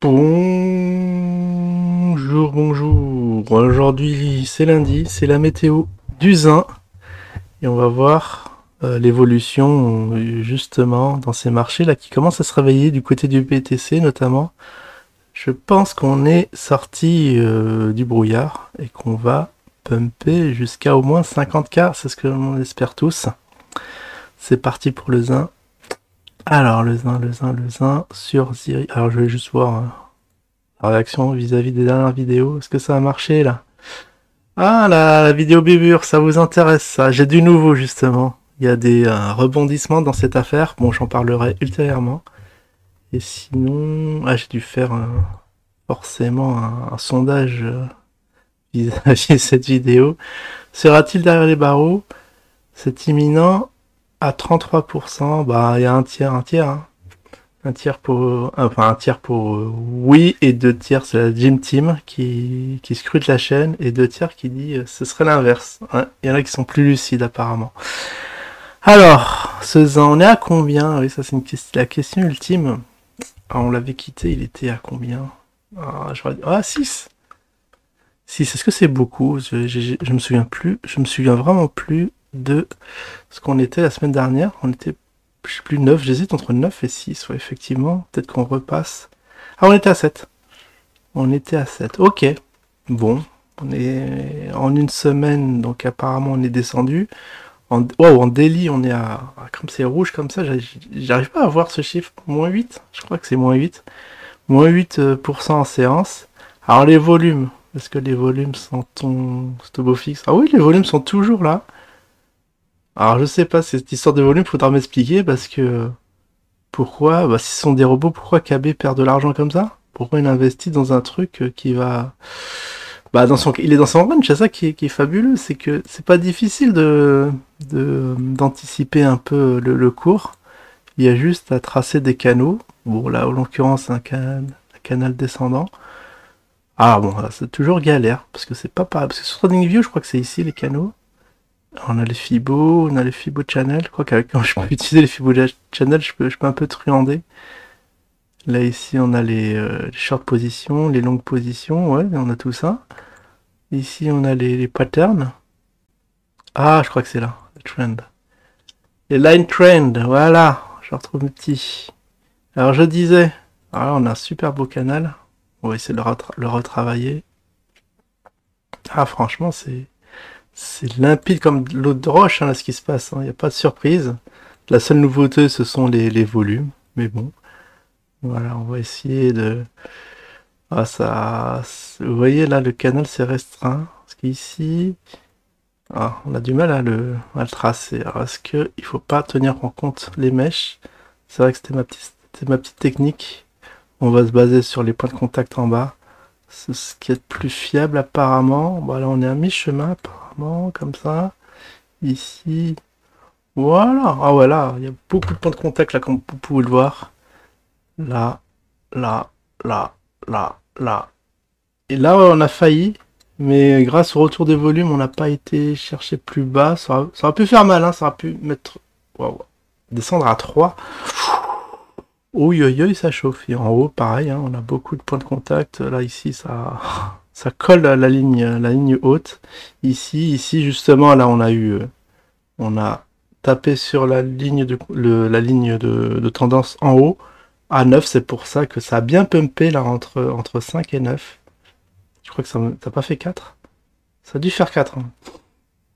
Bonjour, bonjour. Aujourd'hui, c'est lundi, c'est la météo du Zin. Et on va voir l'évolution justement dans ces marchés là qui commencent à se réveiller du côté du BTC notamment. Je pense qu'on est sorti du brouillard et qu'on va pumper jusqu'à au moins 50K. C'est ce que l'on espère tous. C'est parti pour le Zin. Alors, le Zin sur Ziri. Alors, je vais juste voir la réaction vis-à-vis des dernières vidéos. Est-ce que ça a marché là? Ah, la vidéo bébure, ça vous intéresse ça? J'ai du nouveau justement. Il y a des rebondissements dans cette affaire. Bon, j'en parlerai ultérieurement. Et sinon, j'ai dû faire forcément un sondage vis-à-vis de cette vidéo. Sera-t-il derrière les barreaux? C'est imminent à 33%. Bah, il y a un tiers, hein. Un tiers pour oui et deux tiers c'est la Dream Team qui scrute la chaîne et deux tiers qui dit ce serait l'inverse. Ouais, il y en a qui sont plus lucides apparemment. Alors, ce Zin, on est à combien? Oui, ça c'est la question ultime. Alors, on l'avait quitté, il était à combien? Ah, 6. 6, est-ce que c'est beaucoup? Je me souviens plus, je me souviens vraiment plus de ce qu'on était la semaine dernière. On était je sais plus, 9, j'hésite entre 9 et 6, ouais, effectivement. Peut-être qu'on repasse. Ah, on était à 7. On était à 7. Ok. Bon. On est en une semaine, donc apparemment on est descendu. En daily, on est comme c'est rouge comme ça, j'arrive pas à voir ce chiffre. Moins 8. Je crois que c'est moins 8. Moins 8% en séance. Alors les volumes. Est-ce que les volumes sont ton beau fixe? Ah oui, les volumes sont toujours là. Alors je sais pas, cette histoire de volume, faudra m'expliquer parce que pourquoi, bah, si ce sont des robots, pourquoi KB perd de l'argent comme ça? Pourquoi il investit dans un truc qui va... Bah, il est dans son range, c'est ça qui est fabuleux, c'est que c'est pas difficile d'anticiper un peu le cours. Il y a juste à tracer des canaux. Bon, là, en l'occurrence, un canal descendant. Ah bon, là, c'est toujours galère, parce que c'est pas pareil. Parce que sur TradingView, je crois que c'est ici les canaux. On a les Fibo, on a les Fibo Channel. Je crois qu'avec quand je peux utiliser les Fibo Channel, je peux un peu truander. Là, ici, on a les short positions, les longues positions, ouais, on a tout ça. Ici, on a les patterns. Ah, je crois que c'est là, le trend. Les line trend, voilà, je retrouve mes petits. Alors, je disais, alors on a un super beau canal. On va essayer de le retravailler. Ah, franchement, c'est limpide comme de l'eau de roche, hein, là, ce qui se passe. Il n'y a pas de surprise. La seule nouveauté, ce sont les volumes. Mais bon, voilà, on va essayer de... Ah, ça... Vous voyez, là, le canal s'est restreint. Parce qu'ici... Ah, on a du mal à le tracer. Alors, est-ce qu'il faut pas tenir en compte les mèches? C'est vrai que c'était ma petite technique. On va se baser sur les points de contact en bas. C'est ce qui est le plus fiable, apparemment. Bon, là, on est à mi-chemin, apparemment, comme ça. Ici... Voilà. Ah, voilà, il y a beaucoup de points de contact, là, comme vous pouvez le voir. Là, là, là, là, là. Et là, on a failli, mais grâce au retour des volumes, on n'a pas été chercher plus bas. Ça aurait pu faire mal, hein, ça aurait pu mettre... Waouh. Descendre à 3. Oui, oui, oui, ça chauffe. Et en haut, pareil, hein, on a beaucoup de points de contact. Là, ici, ça colle à la ligne haute. Ici, justement, là, on a tapé sur la ligne de tendance en haut. À 9, c'est pour ça que ça a bien pumpé là entre 5 et 9. Je crois que ça n'a pas fait 4. Ça a dû faire 4. Hein.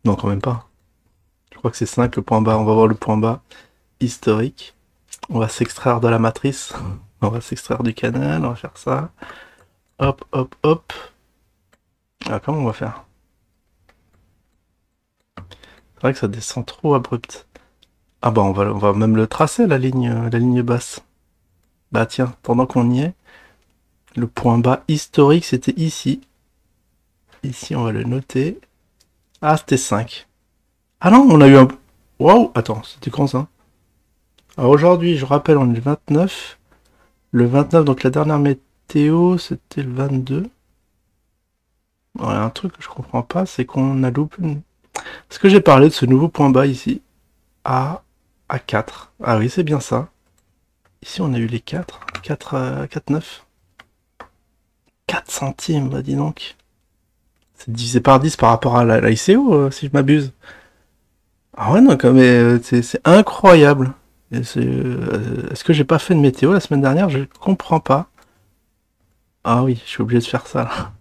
Non, quand même pas. Je crois que c'est 5 le point bas. On va voir le point bas historique. On va s'extraire de la matrice. On va s'extraire du canal. On va faire ça. Hop, hop, hop. Ah, comment on va faire? C'est vrai que ça descend trop abrupt. Ah bah on va même le tracer la ligne basse. Bah tiens, pendant qu'on y est, le point bas historique c'était ici. Ici on va le noter. Ah c'était 5. Ah non, on a eu un... Waouh, attends, c'était quand ça? Alors aujourd'hui, je rappelle, on est le 29. Le 29, donc la dernière météo, c'était le 22. Voilà, un truc que je comprends pas, c'est qu'on a loupé... Est-ce que j'ai parlé de ce nouveau point bas ici? À 4. Ah oui, c'est bien ça. Ici, on a eu les 4. 4, 4, 9. 4 centimes, bah dis donc. C'est divisé par 10 par rapport à la ICO, si je m'abuse. Ah ouais, non, c'est incroyable. Est-ce que j'ai pas fait de météo la semaine dernière? Je comprends pas. Ah oui, je suis obligé de faire ça là.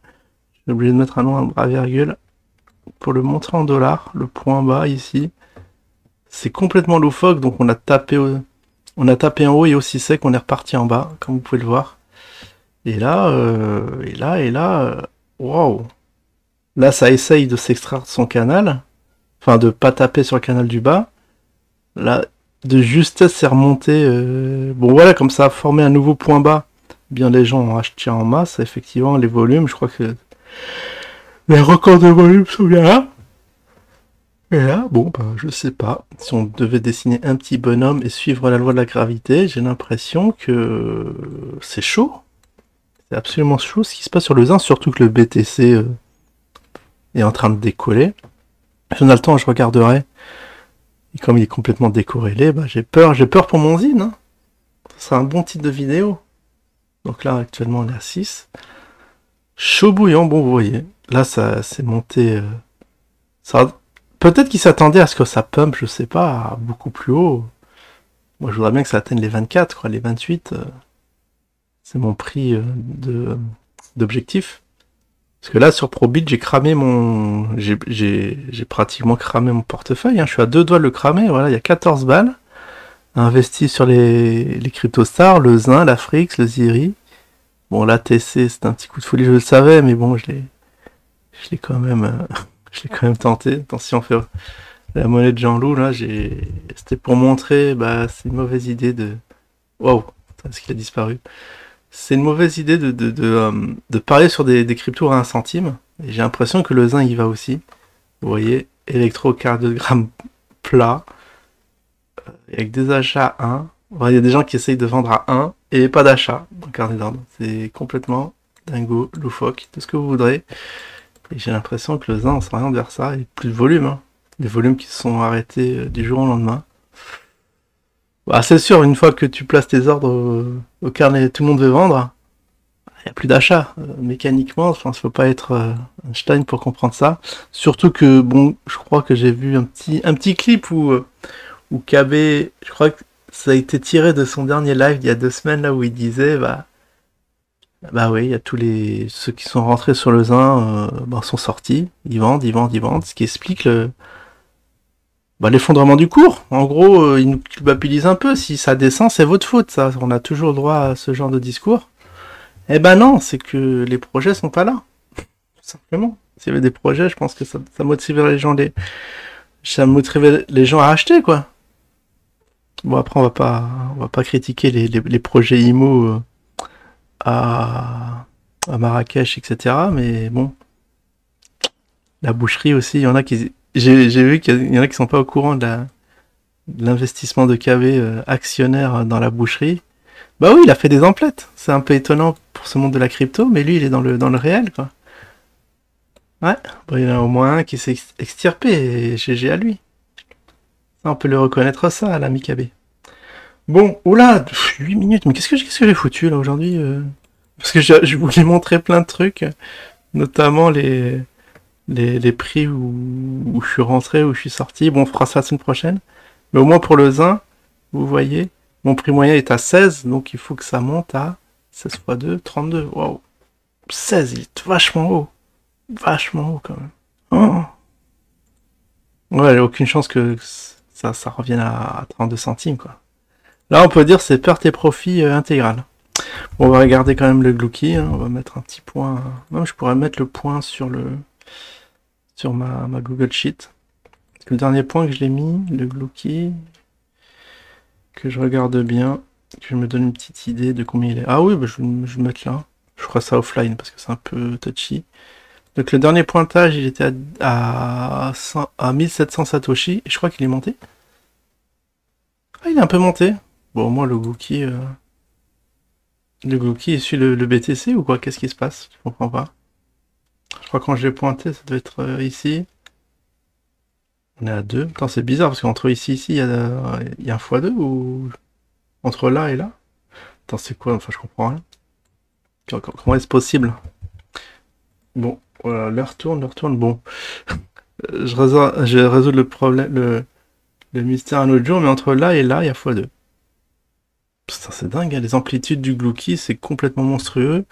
Je suis obligé de mettre un nom, un bras virgule. Pour le montrer en dollars, le point bas ici. C'est complètement loufoque, donc on a tapé en haut et aussi sec, on est reparti en bas, comme vous pouvez le voir. Et là, waouh! Là, ça essaye de s'extraire de son canal. Enfin, de pas taper sur le canal du bas. Là, de justesse, c'est remonté. Bon, voilà, comme ça a formé un nouveau point bas. Bien, les gens ont acheté en masse. Effectivement, les volumes, je crois que les records de volume sont bien là. Et là, bon, bah, je sais pas. Si on devait dessiner un petit bonhomme et suivre la loi de la gravité, j'ai l'impression que c'est chaud. C'est absolument chaud ce qui se passe sur le zinc, surtout que le BTC est en train de décoller. Si on a le temps, je regarderai. Et comme il est complètement décorrélé, bah, j'ai peur pour mon zine. Hein. Ce sera un bon titre de vidéo. Donc là, actuellement, on est à 6. Chaud bouillant, bon, vous voyez. Là, ça s'est monté. Peut-être qu'il s'attendait à ce que ça pump, je sais pas, beaucoup plus haut. Moi, je voudrais bien que ça atteigne les 24, quoi, les 28. C'est mon prix d'objectif. Parce que là, sur Probit, j'ai cramé j'ai pratiquement cramé mon portefeuille. Hein. Je suis à 2 doigts de le cramer. Voilà, il y a 14 balles. Investi sur les CryptoStars, le Zin, la Frix, le Ziri. Bon, la TC, c'est un petit coup de folie, je le savais, mais bon, je l'ai quand même, je l'ai quand même tenté. Attention, fait la monnaie de Jean-Loup, là, c'était pour montrer, bah, c'est une mauvaise idée de... Waouh, est-ce qu'il a disparu? C'est une mauvaise idée de parier sur des cryptos à 1 centime. Et j'ai l'impression que le Zin y va aussi. Vous voyez, électrocardiogramme plat, avec des achats à 1. Il y a des gens qui essayent de vendre à 1 et pas d'achat dans le carnet d'ordre. C'est complètement dingo, loufoque, tout ce que vous voudrez. Et j'ai l'impression que le Zin, on s'oriente vers ça, et plus de volume. Hein. Des volumes qui se sont arrêtés du jour au lendemain. Bah, c'est sûr, une fois que tu places tes ordres au carnet, tout le monde veut vendre, il n'y a plus d'achat. Mécaniquement, je pense qu'il ne faut pas être Einstein pour comprendre ça. Surtout que, bon, je crois que j'ai vu un petit clip où KB, je crois que ça a été tiré de son dernier live il y a 2 semaines, là, où il disait, bah oui, il y a ceux qui sont rentrés sur le Zin, sont sortis, ils vendent, ce qui explique l'effondrement du cours. En gros, ils nous culpabilisent un peu. Si ça descend, c'est votre faute, ça. On a toujours le droit à ce genre de discours. Eh ben non, c'est que les projets sont pas là. Tout simplement. S'il y avait des projets, je pense que ça motiverait les gens à acheter, quoi. Bon, après, on va pas critiquer les projets IMO à Marrakech, etc. Mais bon, la boucherie aussi, il y en a qui... J'ai vu qu'il y en a qui sont pas au courant de l'investissement de KV actionnaire dans la boucherie. Bah oui, il a fait des emplettes. C'est un peu étonnant pour ce monde de la crypto, mais lui, il est dans le réel, quoi. Ouais, bon, il y en a au moins un qui s'est extirpé, et GG à lui. Ça, on peut le reconnaître ça, l'ami KB. Bon, oula, 8 minutes, mais qu'est-ce que j'ai foutu, là, aujourd'hui Parce que je voulais montrer plein de trucs, notamment les prix où je suis rentré, où je suis sorti. Bon, on fera ça la semaine prochaine. Mais au moins pour le Zin, vous voyez, mon prix moyen est à 16, donc il faut que ça monte à 16 x 2, 32. Waouh. 16, il est vachement haut. Vachement haut quand même. Oh. Ouais, il n'y a aucune chance que ça revienne à 32 centimes, quoi. Là, on peut dire c'est perte et profit intégral. Bon, on va regarder quand même le Glucky. Hein. On va mettre un petit point. Non, je pourrais mettre le point sur ma Google Sheet. Parce que le dernier point que je l'ai mis, le Glucky, que je regarde bien, que je me donne une petite idée de combien il est. Ah oui, bah je vais le mettre là. Je ferai ça offline parce que c'est un peu touchy. Donc le dernier pointage, il était à 1700 Satoshi, et je crois qu'il est monté. Ah, il est un peu monté. Bon, moi, le Glucky suit le BTC ou quoi? Qu'est-ce qui se passe? Je comprends pas. Je crois que quand je l'ai pointé, ça doit être ici. On est à 2. Attends, c'est bizarre parce qu'entre ici, il y a un x2 ou entre là et là? Attends, c'est quoi? Enfin, je comprends rien. Comment est-ce possible? Bon, voilà, l'heure tourne, l'heure tourne. Bon, je vais résoudre le problème, le mystère un autre jour, mais entre là et là, il y a x2. Putain, c'est dingue, hein, les amplitudes du Glouki, c'est complètement monstrueux.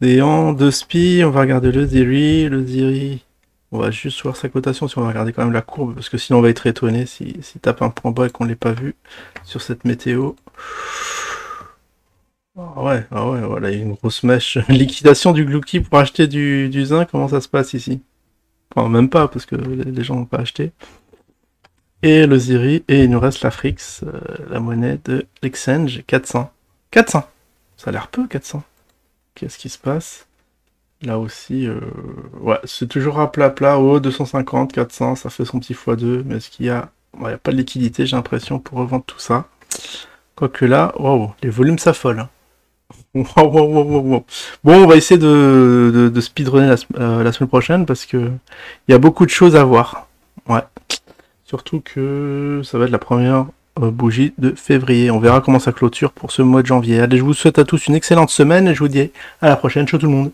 Des ans, de spi, on va regarder le Ziri. On va juste voir sa cotation si on va regarder quand même la courbe, parce que sinon on va être étonné si tape un point bas et qu'on l'ait pas vu sur cette météo. Ah ouais, voilà, il y a une grosse mèche. Liquidation du Glouki pour acheter du zinc, comment ça se passe ici? Enfin, même pas, parce que les gens n'ont pas acheté. Et le Ziri, et il nous reste la Frix, la monnaie de l'exchange, 400. 400! Ça a l'air peu, 400. Qu'est-ce qui se passe? Là aussi, ouais, c'est toujours à plat plat, oh, 250, 400, ça fait son petit x2, mais est-ce qu'il y a... Bon, il n'y a pas de liquidité, j'ai l'impression, pour revendre tout ça. Quoique là, waouh, les volumes s'affolent. Hein. Wow, wow, wow, wow, wow. Bon, on va essayer de speedrunner la semaine prochaine, parce que il y a beaucoup de choses à voir. Ouais. Surtout que ça va être la première bougie de février. On verra comment ça clôture pour ce mois de janvier. Allez, je vous souhaite à tous une excellente semaine, et je vous dis à la prochaine. Ciao tout le monde.